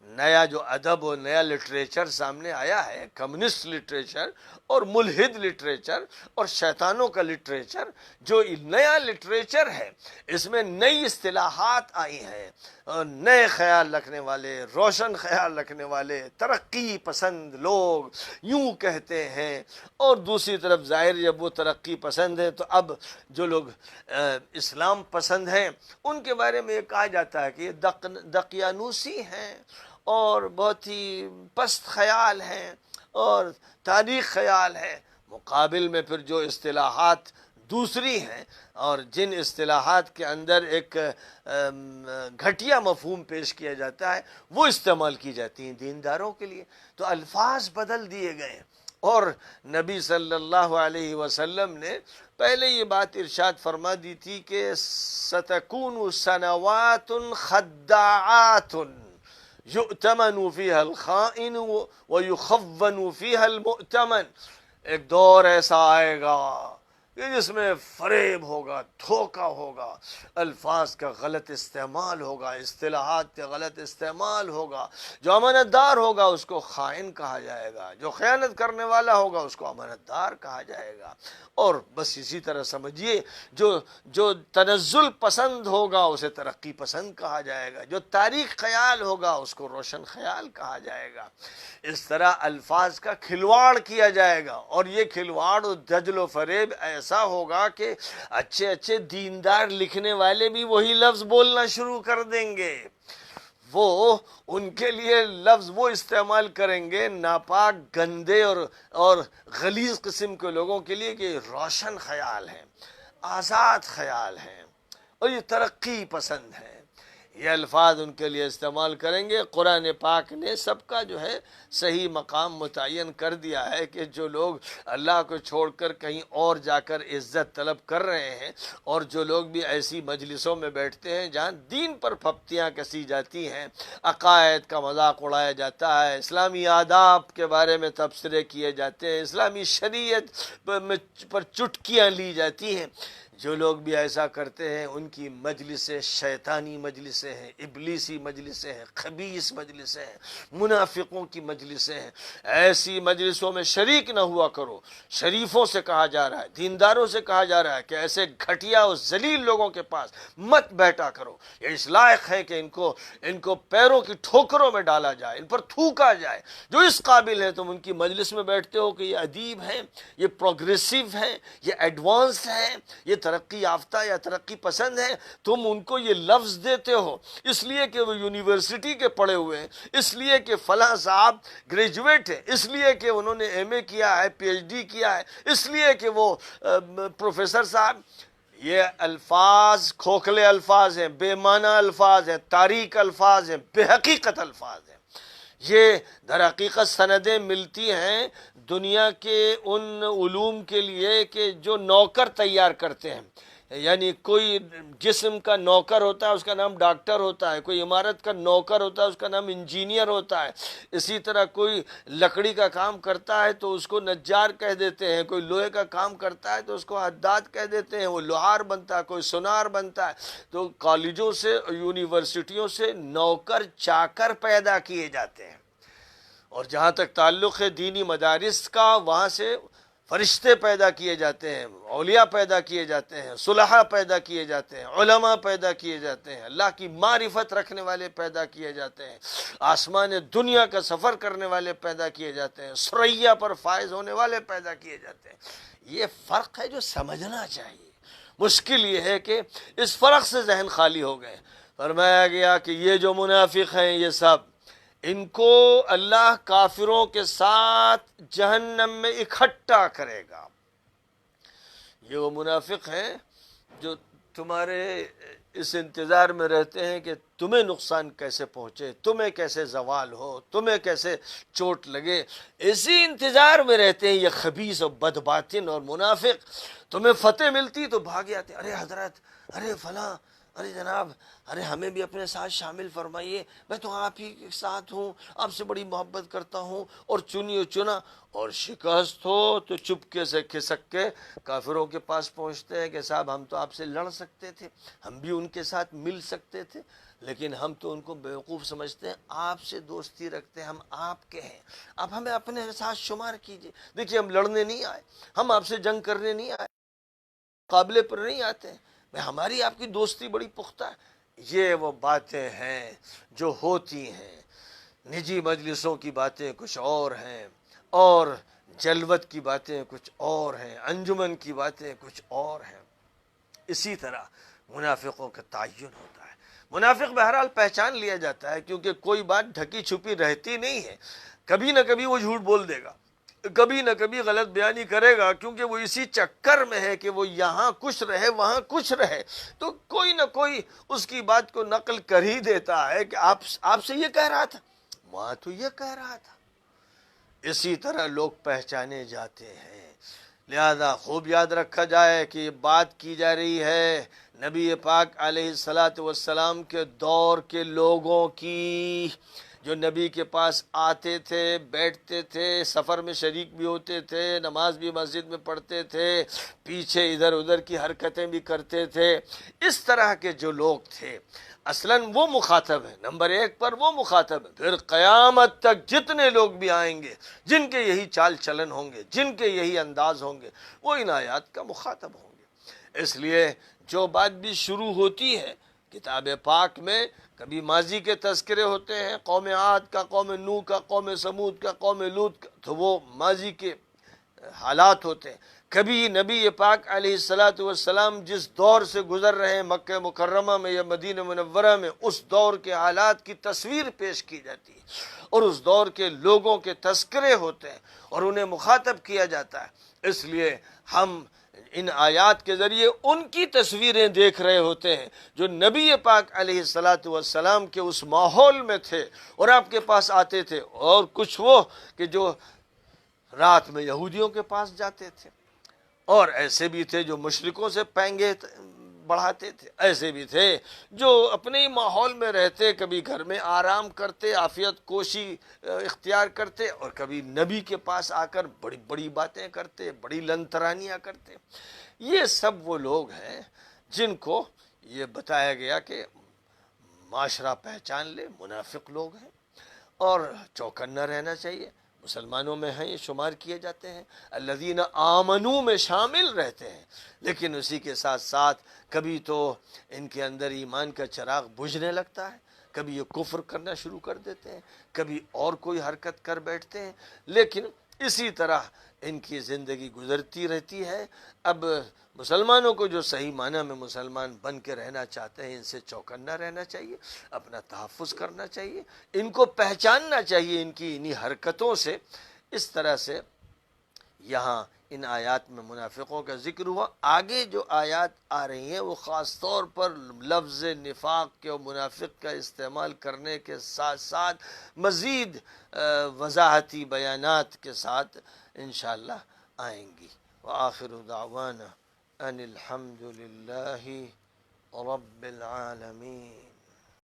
A: نیا جو ادب اور نیا لٹریچر سامنے آیا ہے، کمیونسٹ لٹریچر اور ملحد لٹریچر اور شیطانوں کا لٹریچر، جو نیا لٹریچر ہے، اس میں نئی اصطلاحات آئی ہیں، اور نئے خیال رکھنے والے، روشن خیال رکھنے والے، ترقی پسند لوگ یوں کہتے ہیں۔ اور دوسری طرف ظاہر جب وہ ترقی پسند ہے تو اب جو لوگ اسلام پسند ہیں ان کے بارے میں یہ کہا جاتا ہے کہ یہ دقیانوسی ہیں اور بہت ہی پست خیال ہیں اور تاریخ خیال ہے۔ مقابل میں پھر جو اصطلاحات دوسری ہیں اور جن اصطلاحات کے اندر ایک گھٹیا مفہوم پیش کیا جاتا ہے، وہ استعمال کی جاتی ہیں دینداروں کے لیے۔ تو الفاظ بدل دیے گئے ہیں، اور نبی صلی اللہ علیہ وسلم نے پہلے یہ بات ارشاد فرما دی تھی کہ سَتَكُونُ سَنَوَاتٌ خَدَّاعَاتٌ يُؤْتَمَنُ فِيهَا الْخَائِنُ وَيُخَوَّنُ فِيهَا الْمُؤْتَمَنُ۔ ایک دور ایسا آئے گا کہ جس میں فریب ہوگا، دھوکہ ہوگا، الفاظ کا غلط استعمال ہوگا، اصطلاحات کا غلط استعمال ہوگا۔ جو امانت دار ہوگا اس کو خائن کہا جائے گا، جو خیانت کرنے والا ہوگا اس کو امانت دار کہا جائے گا۔ اور بس اسی طرح سمجھیے جو تنزل پسند ہوگا اسے ترقی پسند کہا جائے گا، جو تاریخ خیال ہوگا اس کو روشن خیال کہا جائے گا۔ اس طرح الفاظ کا کھلواڑ کیا جائے گا، اور یہ کھلواڑ و دجل و فریب ایسا ہوگا کہ اچھے اچھے دیندار لکھنے والے بھی وہی لفظ بولنا شروع کر دیں گے۔ وہ ان کے لیے لفظ وہ استعمال کریں گے ناپاک، گندے اور غلیظ قسم کے لوگوں کے لیے کہ روشن خیال ہیں، آزاد خیال ہیں اور یہ ترقی پسند ہیں۔ یہ الفاظ ان کے لیے استعمال کریں گے۔ قرآن پاک نے سب کا جو ہے صحیح مقام متعین کر دیا ہے کہ جو لوگ اللہ کو چھوڑ کر کہیں اور جا کر عزت طلب کر رہے ہیں، اور جو لوگ بھی ایسی مجلسوں میں بیٹھتے ہیں جہاں دین پر پھپتیاں کسی جاتی ہیں، عقائد کا مذاق اڑایا جاتا ہے، اسلامی آداب کے بارے میں تبصرے کیے جاتے ہیں، اسلامی شریعت پر چٹکیاں لی جاتی ہیں، جو لوگ بھی ایسا کرتے ہیں ان کی مجلسیں شیطانی مجلسیں ہیں، ابلیسی مجلسیں ہیں، خبیث مجلسیں ہیں، منافقوں کی مجلسیں ہیں۔ ایسی مجلسوں میں شریک نہ ہوا کرو۔ شریفوں سے کہا جا رہا ہے، دینداروں سے کہا جا رہا ہے کہ ایسے گھٹیا اور ذلیل لوگوں کے پاس مت بیٹھا کرو۔ یہ اس لائق ہے کہ ان کو پیروں کی ٹھوکروں میں ڈالا جائے، ان پر تھوکا جائے۔ جو اس قابل ہے تم ان کی مجلس میں بیٹھتے ہو کہ یہ ادیب ہیں، یہ پروگریسو ہیں، یہ ایڈوانس ہیں، یہ ترقی یافتہ یا ترقی پسند ہیں، تم ان کو یہ لفظ دیتے ہو اس لیے کہ وہ یونیورسٹی کے پڑھے ہوئے ہیں، اس لیے کہ فلاں صاحب گریجویٹ ہیں، اس لیے کہ انہوں نے ایم اے کیا ہے، پی ایچ ڈی کیا ہے، اس لیے کہ وہ پروفیسر صاحب۔ یہ الفاظ کھوکھلے الفاظ ہیں، بے معنی الفاظ ہیں، تاریک الفاظ ہیں، بے حقیقت الفاظ ہیں۔ یہ در حقیقت سندیں ملتی ہیں دنیا کے ان علوم کے لیے کہ جو نوکر تیار کرتے ہیں، یعنی کوئی جسم کا نوکر ہوتا ہے اس کا نام ڈاکٹر ہوتا ہے، کوئی عمارت کا نوکر ہوتا ہے اس کا نام انجینئر ہوتا ہے، اسی طرح کوئی لکڑی کا کام کرتا ہے تو اس کو نجار کہہ دیتے ہیں، کوئی لوہے کا کام کرتا ہے تو اس کو حداد کہہ دیتے ہیں، وہ لوہار بنتا ہے، کوئی سونار بنتا ہے۔ تو کالجوں سے یونیورسٹیوں سے نوکر چاکر پیدا کیے جاتے ہیں، اور جہاں تک تعلق ہے دینی مدارس کا، وہاں سے فرشتے پیدا کیے جاتے ہیں، اولیاء پیدا کیے جاتے ہیں، صلحاء پیدا کیے جاتے ہیں، علماء پیدا کیے جاتے ہیں، اللہ کی معرفت رکھنے والے پیدا کیے جاتے ہیں، آسمان دنیا کا سفر کرنے والے پیدا کیے جاتے ہیں، ثریا پر فائز ہونے والے پیدا کیے جاتے ہیں۔ یہ فرق ہے جو سمجھنا چاہیے۔ مشکل یہ ہے کہ اس فرق سے ذہن خالی ہو گئے۔ فرمایا گیا کہ یہ جو منافق ہیں یہ سب، ان کو اللہ کافروں کے ساتھ جہنم میں اکٹھا کرے گا۔ یہ وہ منافق ہیں جو تمہارے اس انتظار میں رہتے ہیں کہ تمہیں نقصان کیسے پہنچے، تمہیں کیسے زوال ہو، تمہیں کیسے چوٹ لگے، اسی انتظار میں رہتے ہیں یہ خبیث اور بدباطن اور منافق۔ تمہیں فتح ملتی تو بھاگ آتے، ارے حضرت، ارے فلاں، ارے جناب، ارے ہمیں بھی اپنے ساتھ شامل فرمائیے، میں تو آپ ہی کے ساتھ ہوں، آپ سے بڑی محبت کرتا ہوں، اور چنا اور شکست ہو تو چپکے سے کھسک کے کافروں کے پاس پہنچتے ہیں کہ صاحب ہم تو آپ سے لڑ سکتے تھے، ہم بھی ان کے ساتھ مل سکتے تھے، لیکن ہم تو ان کو بیوقوف سمجھتے ہیں، آپ سے دوستی رکھتے ہیں، ہم آپ کے ہیں، آپ ہمیں اپنے ساتھ شمار کیجئے۔ دیکھیے ہم لڑنے نہیں آئے، ہم آپ سے جنگ کرنے نہیں آئے، مقابلے پر نہیں آتے ہیں، ہماری آپ کی دوستی بڑی پختہ ہے۔ یہ وہ باتیں ہیں جو ہوتی ہیں، نجی مجلسوں کی باتیں کچھ اور ہیں، اور جلوت کی باتیں کچھ اور ہیں، انجمن کی باتیں کچھ اور ہیں۔ اسی طرح منافقوں کا تعین ہوتا ہے۔ منافق بہرحال پہچان لیا جاتا ہے، کیونکہ کوئی بات ڈھکی چھپی رہتی نہیں ہے، کبھی نہ کبھی وہ جھوٹ بول دے گا، کبھی نہ کبھی غلط بیانی کرے گا، کیونکہ وہ اسی چکر میں ہے کہ وہ یہاں کچھ رہے وہاں کچھ رہے، تو کوئی نہ کوئی اس کی بات کو نقل کر ہی دیتا ہے کہ آپ سے یہ کہہ رہا تھا، وہاں تو یہ کہہ رہا تھا۔ اسی طرح لوگ پہچانے جاتے ہیں۔ لہذا خوب یاد رکھا جائے کہ یہ بات کی جا رہی ہے نبی پاک علیہ السلام کے دور کے لوگوں کی، جو نبی کے پاس آتے تھے، بیٹھتے تھے، سفر میں شریک بھی ہوتے تھے، نماز بھی مسجد میں پڑھتے تھے، پیچھے ادھر ادھر کی حرکتیں بھی کرتے تھے۔ اس طرح کے جو لوگ تھے اصلاً وہ مخاطب ہیں، نمبر ایک پر وہ مخاطب ہیں، پھر قیامت تک جتنے لوگ بھی آئیں گے جن کے یہی چال چلن ہوں گے، جن کے یہی انداز ہوں گے، وہ ان آیات کا مخاطب ہوں گے۔ اس لیے جو بات بھی شروع ہوتی ہے کتاب پاک میں، کبھی ماضی کے تذکرے ہوتے ہیں، قوم عاد کا، قوم نوح کا، قوم سمود کا، قوم لوط کا، تو وہ ماضی کے حالات ہوتے ہیں۔ کبھی نبی پاک علیہ السلام جس دور سے گزر رہے ہیں مکہ مکرمہ میں یا مدینہ منورہ میں، اس دور کے حالات کی تصویر پیش کی جاتی ہے، اور اس دور کے لوگوں کے تذکرے ہوتے ہیں اور انہیں مخاطب کیا جاتا ہے۔ اس لیے ہم ان آیات کے ذریعے ان کی تصویریں دیکھ رہے ہوتے ہیں جو نبی پاک علیہ الصلاۃ والسلام کے اس ماحول میں تھے اور آپ کے پاس آتے تھے، اور کچھ وہ کہ جو رات میں یہودیوں کے پاس جاتے تھے، اور ایسے بھی تھے جو مشرکوں سے پینگے بڑھاتے تھے، ایسے بھی تھے جو اپنے ہی ماحول میں رہتے، کبھی گھر میں آرام کرتے، عافیت کوشی اختیار کرتے، اور کبھی نبی کے پاس آ کر بڑی بڑی باتیں کرتے، بڑی لنترانیاں کرتے۔ یہ سب وہ لوگ ہیں جن کو یہ بتایا گیا کہ معاشرہ پہچان لے، منافق لوگ ہیں اور چوکنا رہنا چاہیے۔ مسلمانوں میں ہیں، یہ شمار کیے جاتے ہیں، الذین آمنو میں شامل رہتے ہیں، لیکن اسی کے ساتھ ساتھ کبھی تو ان کے اندر ایمان کا چراغ بجھنے لگتا ہے، کبھی یہ کفر کرنا شروع کر دیتے ہیں، کبھی اور کوئی حرکت کر بیٹھتے ہیں، لیکن اسی طرح ان کی زندگی گزرتی رہتی ہے۔ اب مسلمانوں کو جو صحیح معنی میں مسلمان بن کے رہنا چاہتے ہیں، ان سے چوکنا رہنا چاہیے، اپنا تحفظ کرنا چاہیے، ان کو پہچاننا چاہیے ان کی انہی حرکتوں سے۔ اس طرح سے یہاں ان آیات میں منافقوں کا ذکر ہوا۔ آگے جو آیات آ رہی ہیں وہ خاص طور پر لفظ نفاق کے اور منافق کا استعمال کرنے کے ساتھ ساتھ مزید وضاحتی بیانات کے ساتھ انشاءاللہ آئیں گی۔ وآخر دعوانا ان الحمد للہ رب العالمین۔